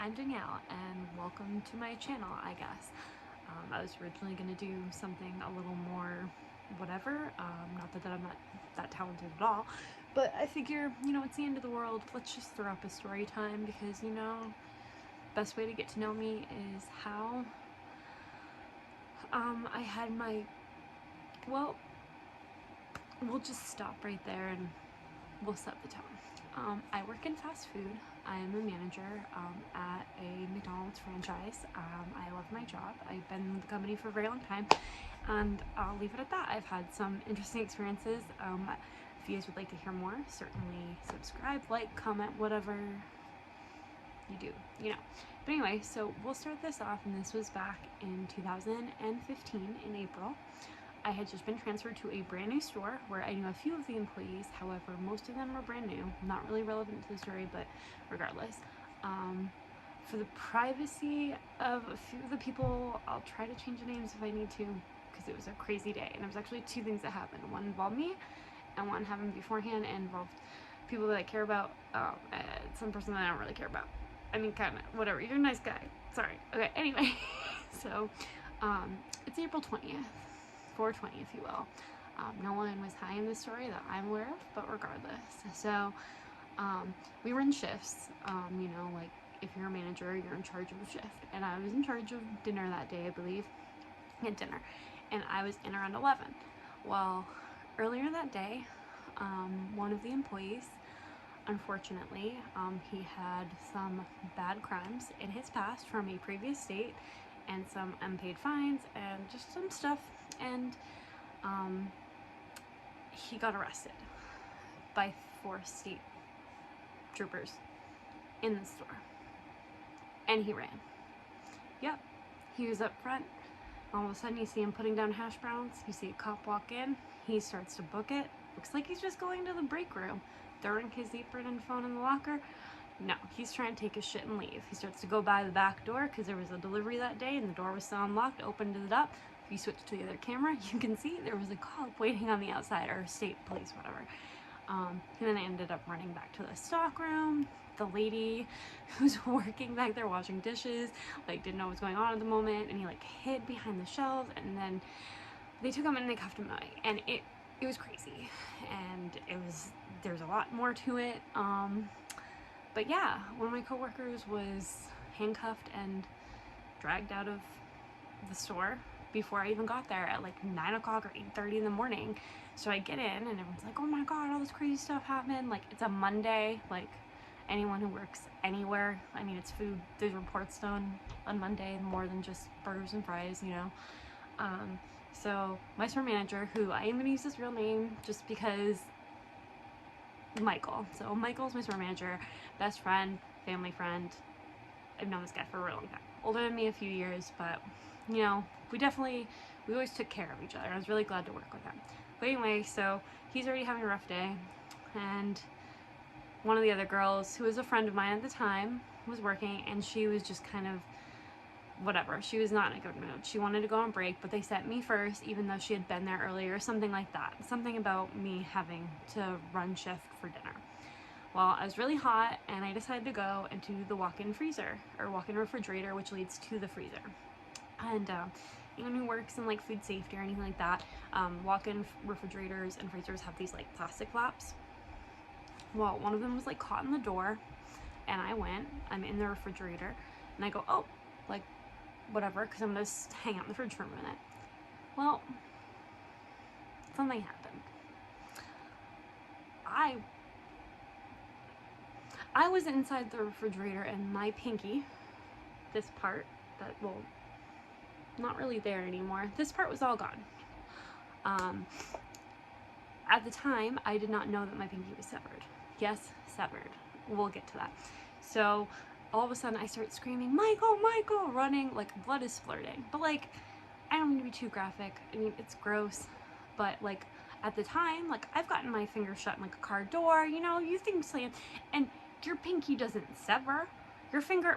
I'm Danielle, and welcome to my channel, I guess. I was originally going to do something a little more whatever, not that I'm not that talented at all, but I figure, it's the end of the world, let's just throw up a story time because, best way to get to know me is how I had my, well, we'll just stop right there and we'll set the tone. I work in fast food. I am a manager at a McDonald's franchise. I love my job. I've been with the company for a very long time, and I'll leave it at that. I've had some interesting experiences. If you guys would like to hear more, certainly subscribe, like, comment, whatever you do. But anyway, so we'll start this off, and this was back in 2015 in April. I had just been transferred to a brand new store where I knew a few of the employees. However, most of them were brand new, not really relevant to the story, but regardless. For the privacy of a few of the people, I'll try to change the names if I need to, because it was a crazy day. And there was actually two things that happened. One involved me, and one happened beforehand and involved people that I care about, and some person that I don't really care about. I mean, kind of, whatever. You're a nice guy. Sorry. Okay, anyway. So, it's April 20th. 420, if you will. No one was high in the story that I'm aware of, but regardless. So we were in shifts. Like if you're a manager, you're in charge of a shift. And I was in charge of dinner that day, I believe. At dinner. And I was in around 11. Well, earlier that day, one of the employees, unfortunately, he had some bad crimes in his past from a previous state and some unpaid fines and just some stuff, and he got arrested by 4 state troopers in the store, and he ran. Yep, he was up front. All of a sudden you see him putting down hash browns, you see a cop walk in, he starts to book it, looks like he's just going to the break room, throwing his apron and phone in the locker. No, he's trying to take his shit and leave. He starts to go by the back door because there was a delivery that day and the door was still unlocked, opened it up. If you switch to the other camera, you can see there was a cop waiting on the outside, or state police, whatever. And then I ended up running back to the stock room. The lady who's working back there washing dishes, didn't know what was going on at the moment, and he hid behind the shelves, and then they took him and they cuffed him away, and it was crazy, and there's a lot more to it. But yeah, one of my coworkers was handcuffed and dragged out of the store before I even got there at 9 o'clock or 8:30 in the morning. So I get in and everyone's like, oh my god, all this crazy stuff happened. It's a Monday. Anyone who works anywhere, I mean, it's food. There's reports done on Monday, more than just burgers and fries, So my store manager, who I am going to use his real name just because, Michael. So Michael's my store manager, best friend, family friend. I've known this guy for a really long time. Older than me a few years, but we always took care of each other. I was really glad to work with him. But anyway, so he's already having a rough day, and one of the other girls, who was a friend of mine at the time, was working, and she was just kind of whatever. She was not in a good mood. She wanted to go on break, but they sent me first, even though she had been there earlier, something like that. Something about me having to run shift for dinner. Well, I was really hot, and I decided to go into the walk-in freezer, or walk-in refrigerator, which leads to the freezer. And anyone who works in food safety or anything like that, walk-in refrigerators and freezers have these plastic flaps. Well, one of them was caught in the door, and I'm in the refrigerator, and I go, oh, whatever, because I'm gonna just hang out in the fridge for a minute. Well, something happened. I was inside the refrigerator, and my pinky, this part that, well, not really there anymore, this part was all gone. At the time, I did not know that my pinky was severed. Yes, severed. We'll get to that. So all of a sudden I start screaming, Michael, Michael, running, blood is flirting. But I don't mean to be too graphic. I mean, it's gross. But at the time, I've gotten my finger shut in a car door, you think slam, and your pinky doesn't sever.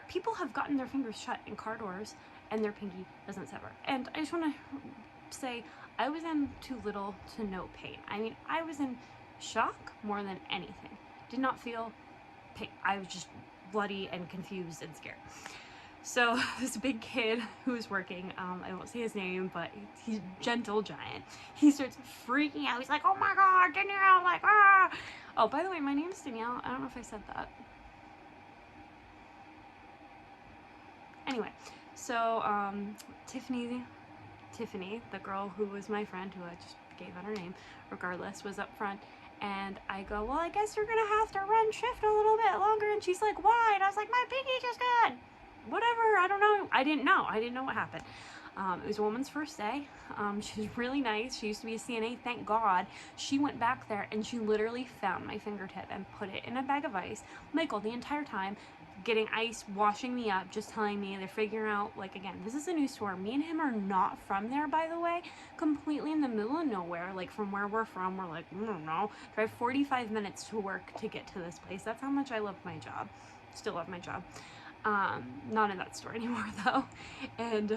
People have gotten their fingers shut in car doors and their pinky doesn't sever. And I just want to say, I was in too little to no pain. I mean, I was in shock more than anything. Did not feel pain. I was just bloody and confused and scared. So this big kid who was working, I won't say his name, but he's a gentle giant. He starts freaking out. He's like, oh my God, Danielle, like, ah. Oh, by the way, my name is Danielle. I don't know if I said that. Anyway, so Tiffany, the girl who was my friend, who I just gave out her name, regardless, was up front. And I go, well, I guess you're gonna have to run shift a little bit longer. And she's like, why? And I was like, my pinky just got whatever, I don't know. I didn't know what happened. It was a woman's first day. She was really nice. She used to be a CNA, thank God. She went back there and she literally found my fingertip and put it in a bag of ice. Michael, the entire time, getting ice, washing me up, just telling me they're figuring out, like, again, this is a new store. Me and him are not from there, by the way, completely in the middle of nowhere. Like, from where we're from, we're like, I don't know, drive 45 minutes to work to get to this place. That's how much I love my job. Still love my job. Not in that store anymore though. And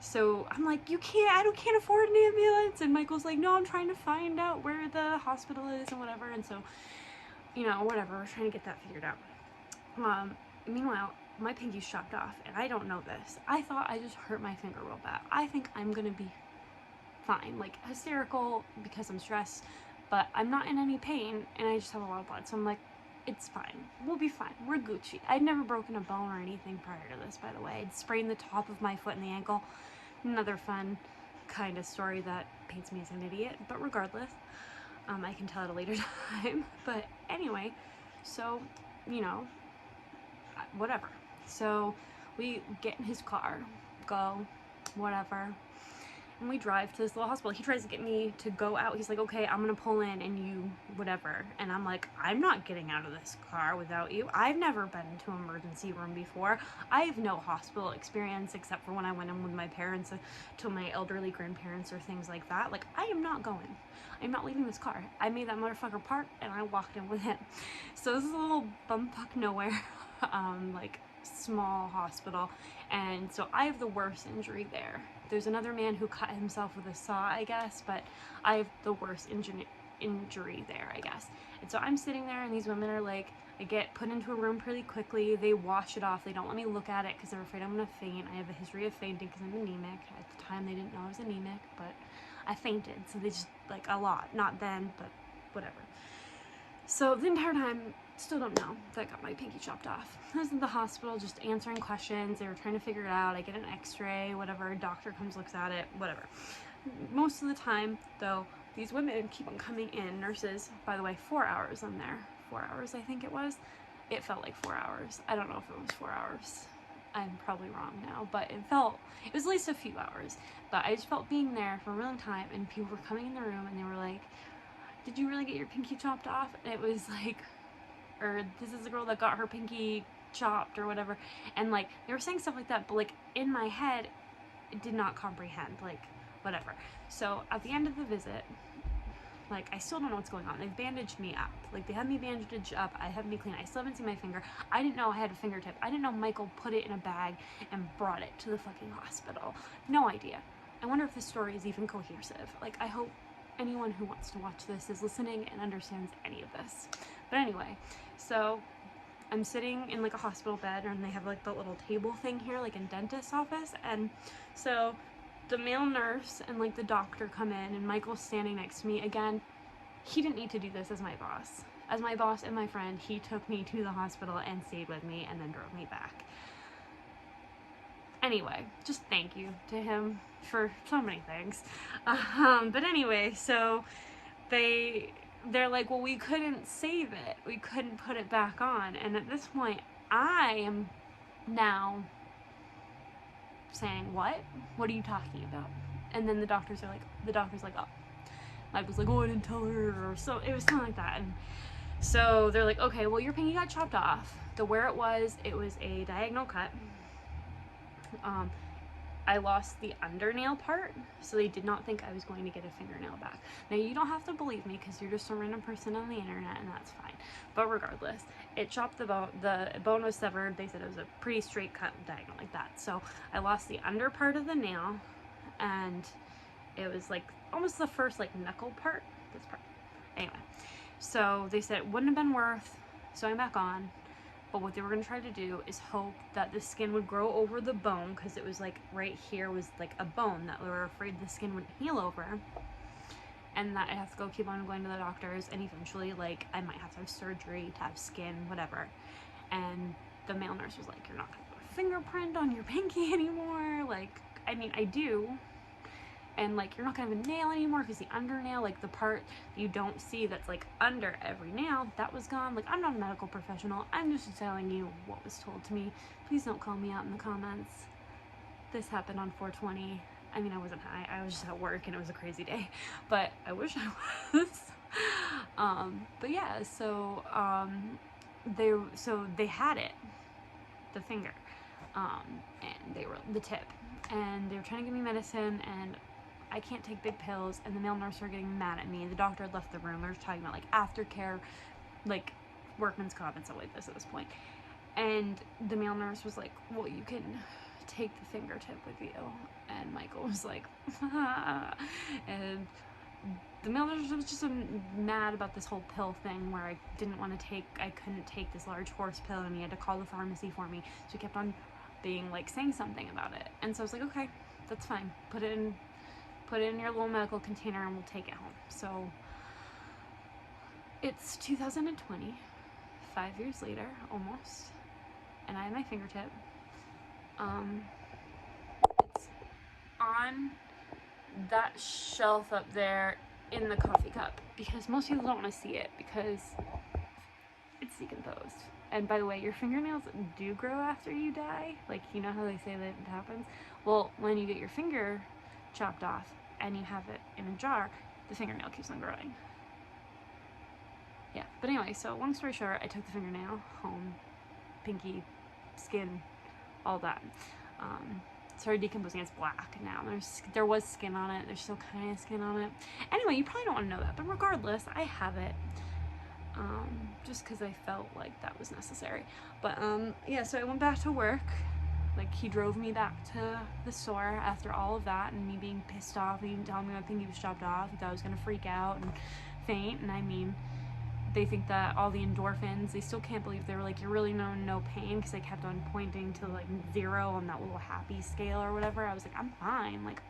so I'm like, I can't afford an ambulance. And Michael's like, no, I'm trying to find out where the hospital is and whatever. And so, you know, whatever, we're trying to get that figured out. Meanwhile, my pinky's chopped off, and I don't know this. I thought I just hurt my finger real bad. I think I'm gonna be fine, like hysterical because I'm stressed, but I'm not in any pain, and I just have a lot of blood. So I'm like, it's fine. We'll be fine. We're Gucci. I'd never broken a bone or anything prior to this, by the way. I'd sprained the top of my foot and the ankle. Another fun kind of story that paints me as an idiot, but regardless, I can tell at a later time. But anyway, so, you know, whatever. So we get in his car, go, whatever, and we drive to this little hospital. He tries to get me to go out. He's like, okay, I'm gonna pull in and you whatever. And I'm like, I'm not getting out of this car without you. I've never been to an emergency room before. I have no hospital experience except for when I went in with my parents to my elderly grandparents or things like that. Like, I am not going. I'm not leaving this car. I made that motherfucker park and I walked in with him. So this is a little bumfuck nowhere, like small hospital. And so I have the worst injury there. There's another man who cut himself with a saw, I guess, but I have the worst injury there, I guess. And so I'm sitting there and these women are like, I get put into a room pretty quickly. They wash it off. They don't let me look at it because they're afraid I'm going to faint. I have a history of fainting because I'm anemic. At the time, they didn't know I was anemic, but I fainted. So they just, like, a lot. Not then, but whatever. So the entire time, still don't know that I got my pinky chopped off. I was in the hospital just answering questions. They were trying to figure it out. I get an x-ray, whatever. A doctor comes, looks at it, whatever. Most of the time, though, these women keep on coming in. Nurses, by the way, 4 hours I'm there. 4 hours, I think it was. It felt like 4 hours. I don't know if it was 4 hours. I'm probably wrong now, but it was at least a few hours. But I just felt being there for a really long time, and people were coming in the room, and they were like, did you really get your pinky chopped off? And it was like, or this is the girl that got her pinky chopped or whatever. And like, they were saying stuff like that, but like in my head, it did not comprehend, like, whatever. So at the end of the visit, like, I still don't know what's going on. They've bandaged me up. Like, they had me bandaged up. I have me clean. I still haven't seen my finger. I didn't know I had a fingertip. I didn't know Michael put it in a bag and brought it to the fucking hospital. No idea. I wonder if this story is even cohesive. Like, I hope anyone who wants to watch this is listening and understands any of this. But anyway, so I'm sitting in like a hospital bed, and they have like the little table thing here, like in dentist's office. And so the male nurse and like the doctor come in, and Michael's standing next to me. Again, he didn't need to do this as my boss. As my boss and my friend, he took me to the hospital and stayed with me and then drove me back. Anyway, just thank you to him for so many things. But anyway, so they're like, well, we couldn't save it. We couldn't put it back on. And at this point, I am now saying, what? What are you talking about? And then the doctor's like, oh. Michael's like, oh, I didn't tell her, or so, it was something like that. And so they're like, okay, well, your pinky got chopped off. Where it was a diagonal cut. I lost the undernail part, so they did not think I was going to get a fingernail back. Now, you don't have to believe me because you're just a random person on the internet, and that's fine. But regardless, it chopped the bone. The bone was severed. They said it was a pretty straight cut diagonal like that. So I lost the under part of the nail, and it was like almost the first like knuckle part. This part. Anyway, so they said it wouldn't have been worth sewing back on. But what they were going to try to do is hope that the skin would grow over the bone, because it was like right here was like a bone that we were afraid the skin wouldn't heal over, and that I have to go keep on going to the doctors, and eventually like I might have to have surgery to have skin, whatever. And the male nurse was like, you're not going to put a fingerprint on your pinky anymore. Like, I mean, I do. And like, you're not gonna have a nail anymore, because the undernail, like the part you don't see that's like under every nail, that was gone. Like, I'm not a medical professional, I'm just telling you what was told to me. Please don't call me out in the comments. This happened on 420. I mean, I wasn't high, I was just at work and it was a crazy day, but I wish I was. But yeah, so they had it, the finger, and they were the tip, and they were trying to give me medicine, and I can't take big pills, and the male nurse were getting mad at me. The doctor had left the room. They were talking about like aftercare, like workman's comp and stuff like this at this point. And the male nurse was like, well, you can take the fingertip with you. And Michael was like, and the male nurse was just mad about this whole pill thing, where I couldn't take this large horse pill, and he had to call the pharmacy for me. So he kept on being like saying something about it. And so I was like, okay, that's fine. Put it in your little medical container and we'll take it home. So it's 2020, 5 years later, almost, and I have my fingertip. It's on that shelf up there in the coffee cup, because most people don't want to see it because it's decomposed. And by the way, your fingernails do grow after you die. Like, you know how they say that it happens? Well, when you get your finger chopped off and you have it in a jar, the fingernail keeps on growing. Yeah, but anyway, so long story short, I took the fingernail home, pinky, skin, all that. Started decomposing. It's black now. There was skin on it. There's still kind of skin on it. Anyway, you probably don't want to know that, but regardless, I have it. Just because I felt like that was necessary. But yeah, so I went back to work. Like, he drove me back to the store after all of that, and me being pissed off. He didn't tell me my pinky was chopped off. He thought I was gonna freak out and faint. And I mean, they think that all the endorphins, they still can't believe. They were like, you're really no pain, because I kept on pointing to like 0 on that little happy scale or whatever. I was like, I'm fine. Like,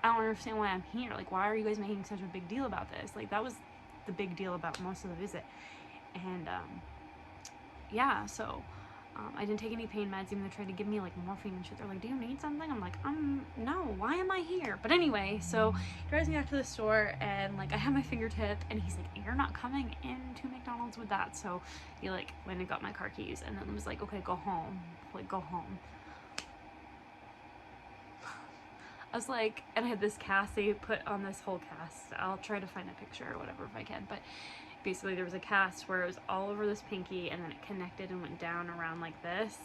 I don't understand why I'm here. Like, why are you guys making such a big deal about this? Like, that was the big deal about most of the visit. And yeah, so I didn't take any pain meds, even though they tried to give me like morphine and shit. They're like, do you need something? I'm like, no, why am I here? But anyway, so he drives me back to the store, and like I have my fingertip, and he's like, you're not coming into McDonald's with that. So he like went and got my car keys, and then was like, okay, go home. Like, go home. I was like, and I had this cast they put on this whole cast. I'll try to find a picture or whatever if I can, but basically there was a cast where it was all over this pinky, and then it connected and went down around like this,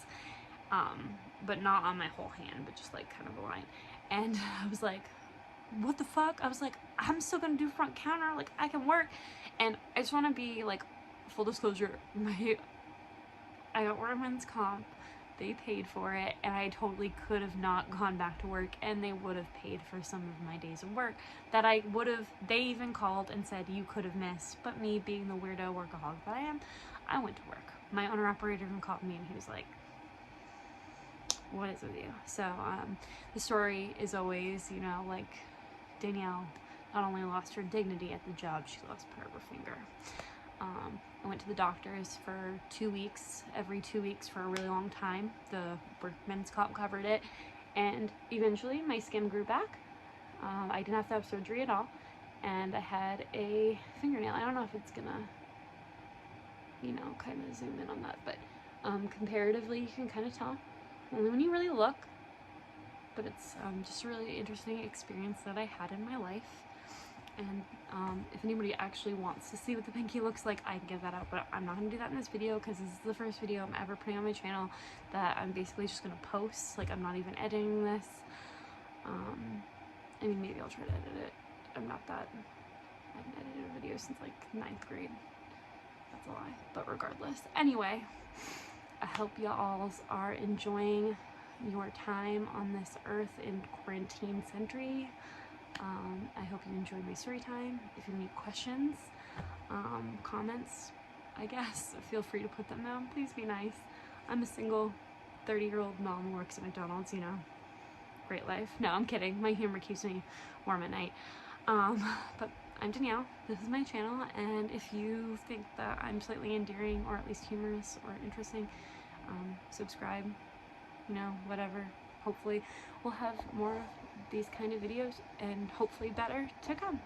but not on my whole hand, but just like kind of a line. And I was like, what the fuck? I was like, I'm still gonna do front counter, like I can work. And I just want to be like, full disclosure, I got workman's comp. They paid for it, and I totally could have not gone back to work, and they would have paid for some of my days of work that I would have. They even called and said you could have missed, but me being the weirdo workaholic that I am, I went to work. My owner operator even called me, and he was like, what is with you? So the story is always, you know, like, Danielle not only lost her dignity at the job, she lost part of her finger. I went to the doctors for 2 weeks, every 2 weeks for a really long time. The workman's comp covered it, and eventually my skin grew back. I didn't have to have surgery at all, and I had a fingernail. I don't know if it's gonna, you know, kind of zoom in on that, but comparatively you can kind of tell, only when you really look. But it's just a really interesting experience that I had in my life. And if anybody actually wants to see what the pinky looks like, I can give that out, but I'm not going to do that in this video, because this is the first video I'm ever putting on my channel that I'm basically just going to post. Like, I'm not even editing this. I mean, maybe I'll try to edit it. I'm not that, I haven't edited a video since like 9th grade. That's a lie, but regardless. Anyway, I hope y'all are enjoying your time on this earth in quarantine century. I hope you enjoyed my story time. If you have any questions, comments, I guess, feel free to put them down. Please be nice. I'm a single 30-year-old mom who works at McDonald's, you know, great life. No, I'm kidding. My humor keeps me warm at night. But I'm Danielle, this is my channel, and if you think that I'm slightly endearing or at least humorous or interesting, subscribe, you know, whatever. Hopefully we'll have more of these kind of videos and hopefully better to come.